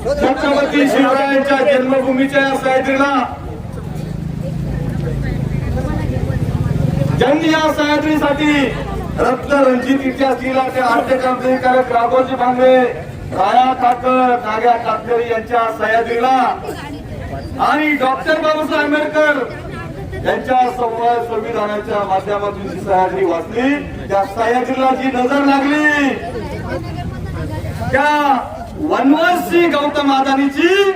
छत्रपती शिवरायांच्या जन्मभूमीच्या या सह्याद्रीला ज्यांनी या सह्याद्रीसाठी रत्नरंजित इतिहास लिहिला त्या आद्यक्रांतिकारक राघोजी भांगरे, राया काकर, नाग्या कातकरी यांच्या सह्याद्रीला आणि डॉक्टर बाबासाहेब आंबेडकर यांच्या संविधानाच्या माध्यमातून जी सह्याद्री वाचली, त्या सह्याद्रीला जी नजर लागली त्या वनवासी गौतम अदानीची,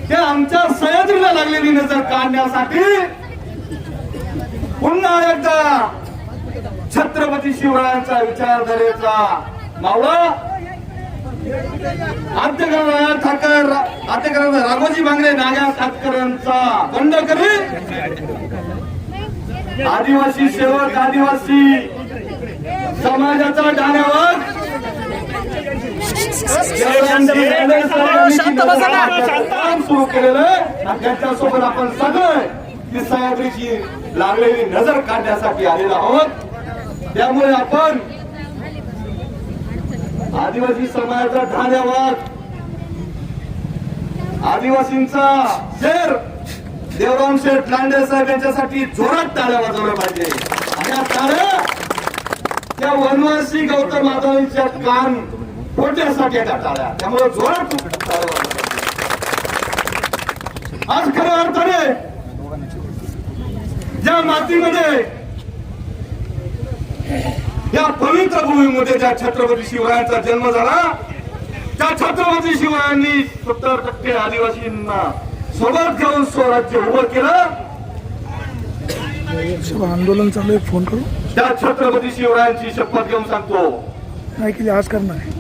त्या आमच्या सह्याद्रीला लागलेली नजर काढण्यासाठी पुन्हा एकदा छत्रपती शिवरायांचा विचारधारेचा मावळा राघोजी भांगरे, नाग्या कातकरांचा बंड करी आदिवासी सेवक, आदिवासी समाजाचा डाण्यावर सुरू केलेलं आणि त्यांच्यासोबत आपण सगळे ती सह्याद्रीची लागलेली नजर काढण्यासाठी आलेलो आहोत. त्यामुळे आपण आदिवासी समाजाचा ठाण्यावर आदिवासींचा शेर देवराम शेठ लांडे साहेब यांच्यासाठी जोरात टाळ्या वाजवल्या पाहिजे. आणि या टाळ्या त्या वनवासी गौतम अदानीच्या कान फोडण्यासाठी त्या टाळ्या, त्यामुळे जोरात टाळ्या वाजवल्या पाहिजे. आज खऱ्या अर्थाने ज्या मातीमध्ये, या पवित्र भूमीमध्ये ज्या छत्रपती शिवरायांचा जन्म झाला, त्या छत्रपती शिवरायांनी 70% आदिवासींना सोबत घेऊन स्वराज्य उभं केलं. आंदोलन चालू आहे, फोन करू. त्या छत्रपती शिवरायांची शपथ घेऊन सांगतो, नाही की आज करणार आहे.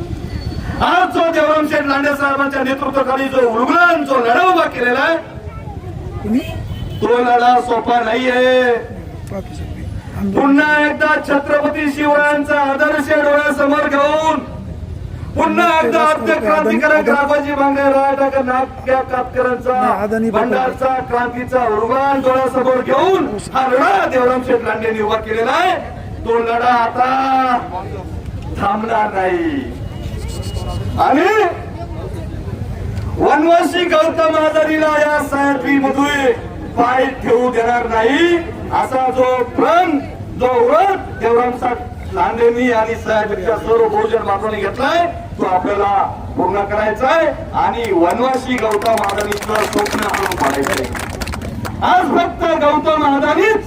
आज जो देवराम शेठ लांडे साहेबांच्या नेतृत्वाखाली जो उलगडून जो लढा उभा केलेला आहे, तो लढा सोपा नाहीये. पुन्हा एकदा छत्रपती शिवरायांचा आदर्श डोळ्यासमोर घेऊन, पुन्हा एकदा आद्य क्रांतिकारक राघोजी भांगरे, राया नाग्या कातकरांचा बंडाचा क्रांतीचा उर्वाण डोळ्यासमोर घेऊन हा लढा देवराम शेठ लांडेंनी उभा केलेला आहे. तो लढा आता थांबणार नाही आणि वनवासी गौतम अदानीला या सह्याद्रीमध्ये पाय ठेवू देणार नाही. असा जो प्रण, जो व्रत देवराम शेठ लांडेंनी आणि सह्याद्रीच्या सर्व बहुजन बांधवांनी घेतलाय, तो आपल्याला पूर्ण करायचा आहे आणि वनवासी गौतम अदानीचं स्वप्न आपण पाडायचंय. आज फक्त गौतम अदानीच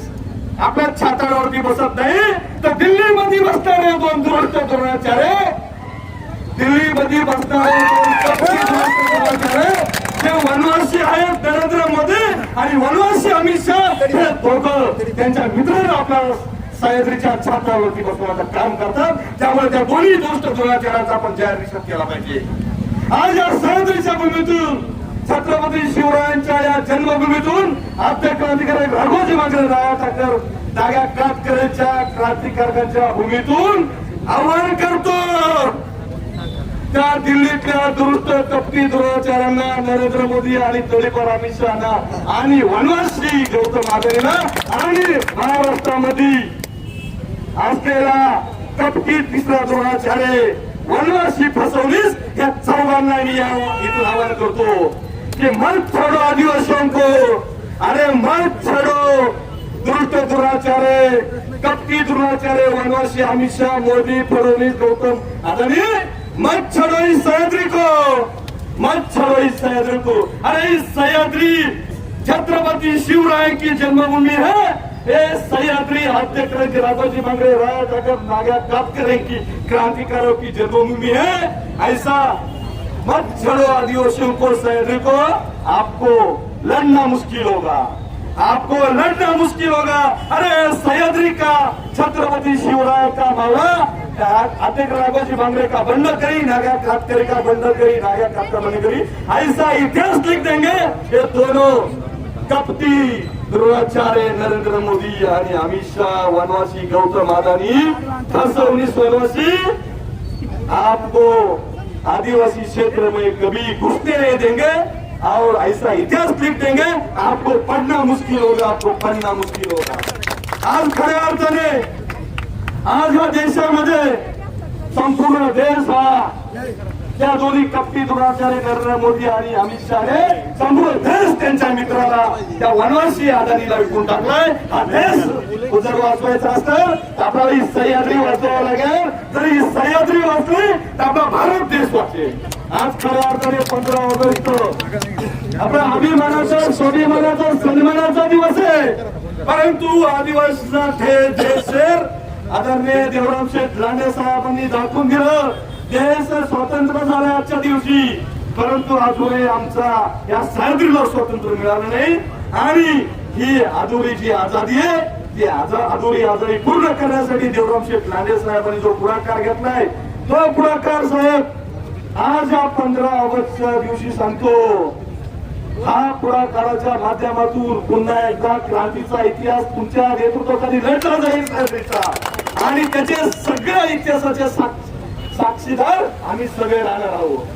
आपल्या छाताडावरती बसत नाही, तर दिल्लीमध्ये बसणारे दोन दुरस्त द्रोणाचार्य, दिल्लीमध्ये बसणारे जे वनवासी आहेत नरेंद्र मोदी आणि वनवासी अमित शहा, हे दोघं त्यांच्या मित्रांना आपल्या सह्याद्रीच्या छातावरती बसवण्याचं काम करतात. त्यामुळे त्या दोन्ही दुष्ट द्रोणाचार्यांचा आपण जाहीर निषेध केला पाहिजे. आज या सह्याद्रीच्या भूमीतून, छत्रपती शिवरायांच्या या जन्मभूमीतून आद्य क्रांतिकारक राघोजी भांगरे, राया ठाकर, नाग्या कातकरेच्या क्रांतिकारकांच्या भूमीतून आवाहन करतो त्या दिल्लीतल्या दुरुस्त कपटी द्रोणाचार्यांना, नरेंद्र मोदी आणि तडीपार अमित शहाना आणि वनवासी गौतम अदानीला आणि महाराष्ट्रामध्ये असलेला कपटी तिसरा द्रोणाचार्य, वनवासी फसवणीस, या चौघांना मी इथून आवाहन करतो की मत छोडो आदिवासियों को, अरे मत छोडो दुष्ट द्रोणाचार्य, कपटी द्रोणाचार्य, वनवासी अमित शाह, मोदी, फडणवीस, गौतम अदानी, मत छोड़ो इस सह्याद्री को, मत छोड़ो इस सह्याद्री को. अरे इस सह्याद्री छत्रपति शिवराय की जन्मभूमि है. ये सह्याद्री आद्य क्रांति राघोजी भांगरे, राया ठाकर, नाग्या कातकर की क्रांतिकारों की जन्मभूमि है. ऐसा मत छोड़ो आदिवासियों को, सह्याद्री को. आपको लड़ना मुश्किल होगा, आपको लड़ना मुश्किल होगा. अरे सह्याद्री का छत्रपति शिवराय का मावळा आद्य राघोजी भांगरे का बंड करी, नाग्या कातकरी का बंड करी, नाग्या कातकर बंड करी, ऐसा इतिहास लिख देंगे. ये दोनों कपटी द्रोणाचार्य, नरेंद्र मोदी आणि अमित शाह, वनवासी गौतम अदानी, फसवणीस वनवासी, आपको आदिवासी क्षेत्र में कभी घुसने नहीं देंगे और ऐसा इतिहास लिख देंगे, आपको पढ़ना मुश्किल होगा, आपको पढ़ना मुश्किल होगा। आज खऱ्या अर्थाने आज या देशामध्ये संपूर्ण देश हा त्या दोन्ही कपटी दुराचारी नरेंद्र मोदी आणि अमित शहाने संपूर्ण देश त्यांच्या मित्राला त्या वनवासी अदानीला विकून टाकलाय। हा देश जर वाचवायचा असतं तर आपल्याला ही सह्याद्री वाचवावं लागेल, जर ही सह्याद्री वाचली तर आपला भारत देश वाचेल। आज खऱ्या अर्थाने 15 ऑगस्ट आपल्या अभिमानाचा स्वाभिमानाचा सन्मानाचा दिवस आहे, परंतु आदिवासीचा जे शेर आदरणीय देवराम शेठ लांडे साहेबांनी दाखवून दिलं, देश स्वतंत्र झाला आजच्या दिवशी, परंतु अजूनही आमचा या सह्याद्रीला स्वातंत्र्य मिळालं नाही। आणि ही अधुरी जी आझादी आहे ती अधुरी आझादी पूर्ण करण्यासाठी देवराम शेठ लांडे साहेबांनी जो पुढाकार घेतलाय, तो पुढाकार साहेब आज या 15 ऑगस्टच्या दिवशी सांगतो, हा पुढाकाराच्या माध्यमातून पुन्हा एकदा क्रांतीचा इतिहास तुमच्या नेतृत्वाखाली लढला जाईल देशाचा, आणि त्याचे सगळ्या इतिहासाचे साक्षीदार आम्ही सगळे राहणार आहोत।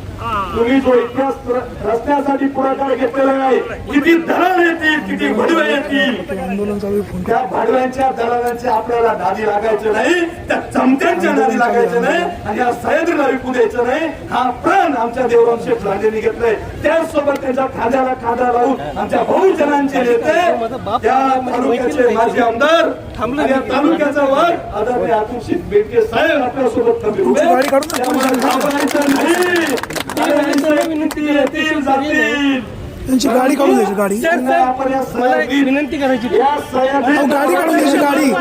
तुम्ही जो इतिहास रचण्यासाठी पुढाकार घेतलेला आहे, किती दलाल येतील, किती भडवे येतील, आंदोलन चालू आहे, फोन त्या भाडव्यांच्या दलालांच्या आपल्याला नादी लागायचं नाही, त्या चमत्यांच्या नादी लागायचं नाही, आणि या सह्याद्रीला विकू द्यायचं नाही। हा प्रण आमच्या देवराम शेठ लांडेंनी घेतलाय, त्याचसोबत त्यांच्या खांद्याला खांदा लावून आमच्या बहुजनांचे नेते, त्या तालुक्याचे माजी आमदार आणि या तालुक्याचा वाघ आदरणीय अतुलसिंग बेटके साहेब आपल्यासोबत कमी उभे आहेत। त्यामुळे घाबरायचं नाही, विनंती येतील जातील, त्यांची गाडी काढून द्यायची, गाडी आपण या सह्याद्रीत विनंती करायची या सह्याद्रीत गाडी काढून द्यायची, गाडी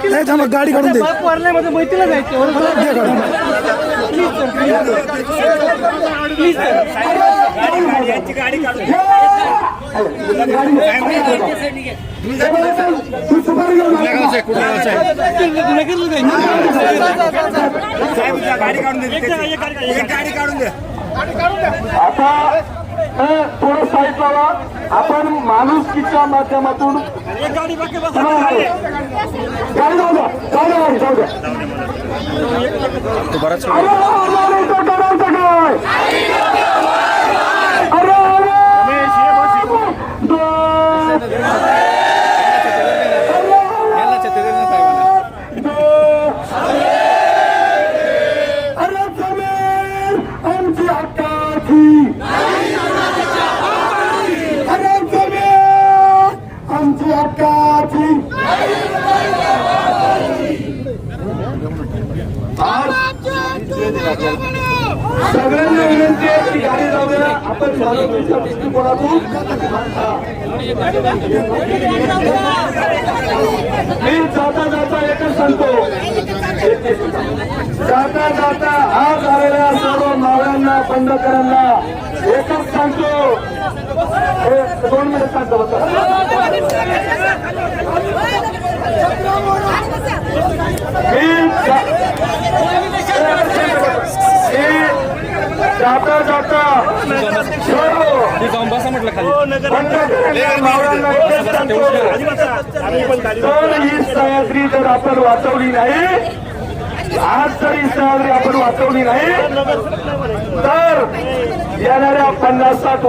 नाही थांबा, गाडी काढून दे, बाप वारल्यामध्ये मैतीला जायचं द्या गाडी। प्लीज आता थोडं साईड लावा, आपण माणुसकीच्या माध्यमातून गाडी जाऊ द्या, जाऊ द्या। आमची हक्काची, आमची हक्काची सगळ्यांना विनंती आहे की गाडी लावूया आपण माणुसकीच्या दृष्टिकोनातून। मी जाता जाता एकच सांगतो, जाता जाता आज आलेल्या सर्व मावळ्यांना बंडकरांना एकच सांगतो, 2 मिनिट सांगतो बघा, जाता जाता म्हटलं खाली मावळ्यांना एकच सांगतो, तर ही सह्याद्री जर आपण वाचवली नाही, आज जरी सह्याद्री आपण वाचवली नाही, तर येणाऱ्या 50-60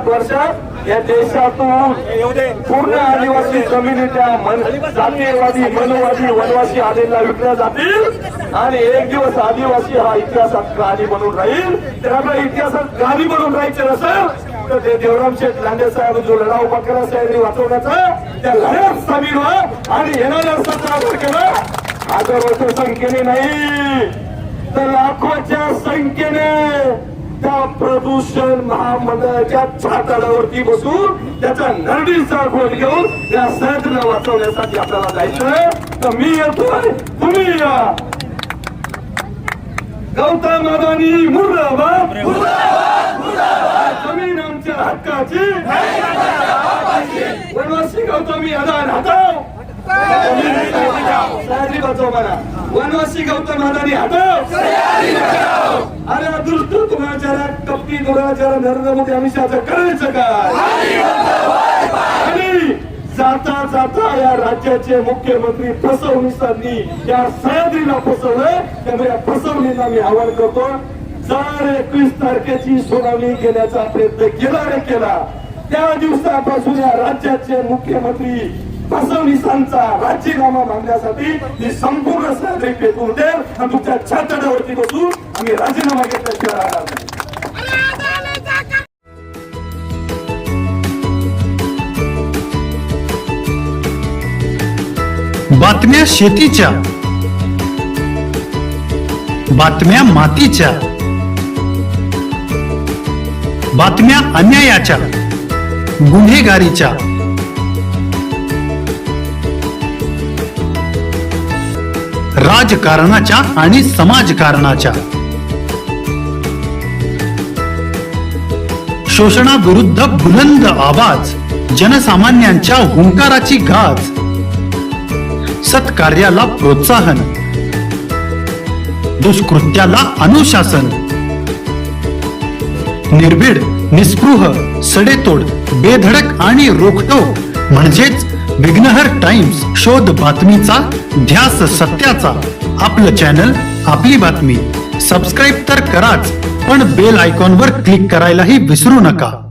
वर्षात या देशातून पूर्ण आदिवासी जमिनी त्या जातीयवादी मनोवादी वनवासी आदिला विकल्या जातील, आणि एक दिवस आदिवासी हा इतिहासात गाणी बनून राहील। तर आपल्या इतिहासात गाणी बनून राहायचं नसेल तर ते देवराम शेठ लांडे साहेब जो लढा उभा केला सह्याद्री वाचवण्याचा, त्या लढ्यात सामील व्हा, आणि येणाऱ्या 17 तारखेला हजारोच्या संख्येने नाही तर लाखोच्या संख्येने त्या प्रदूषण महामंडळाच्या छाताडावरती बसून त्याचा नरडीचा घोट घेऊन या सह्याद्रीला वाचवण्यासाठी आपल्याला जायचंय। तर मी येतोय, तुम्ही या। गौतम अदानी मुर्दाबाद, जमीन आमच्या हक्काची, वनवासी गौतमी अदानी हटाव, सह्याद्री बचाव म्हणा, वनवासी गौतम अदानी हटाव, अरे दुष्ट दुराचारा कपटी दुराचारा नरेंद्र मोदी अमित शहाचं करायचं काय, आणि जाता जाता या राज्याचे मुख्यमंत्री फसवणुकांनी या सह्याद्रीला फसवलंय. त्यामुळे या फसवणीला मी आवाहन करतो, जर 21 तारखेची सुनावणी घेण्याचा प्रयत्न केला रे केला, त्या दिवसापासून या राज्याचे मुख्यमंत्री फसवणुकांचा राजीनामा मागण्यासाठी ही संपूर्ण सह्याद्री पेटवून दे आणि तुमच्या छाताडावरती बसून आम्ही राजीनामा घेतल्याशिवाय राहणार नाही. बातम्या शेतीच्या, बातम्या मातीच्या, बातम्या अन्यायाच्या, गुन्हेगारीच्या, राजकारणाच्या आणि समाजकारणाच्या, शोषणाविरुद्ध बुलंद आवाज, जनसामान्यांच्या हुंकाराची गाज, सत्कार्याला प्रोत्साहन, दुष्कृत्याला अनुशासन, निर्भीड, निस्पृह, सडेतोड, बेधडक आणि रोखटोक म्हणजेच विघ्नहर टाइम्स. शोध बातमीचा, ध्यास सत्याचा. आपलं चॅनल, आपली बातमी. सबस्क्राईब तर कराच, पण बेल आयकॉनवर क्लिक करायलाही विसरू नका.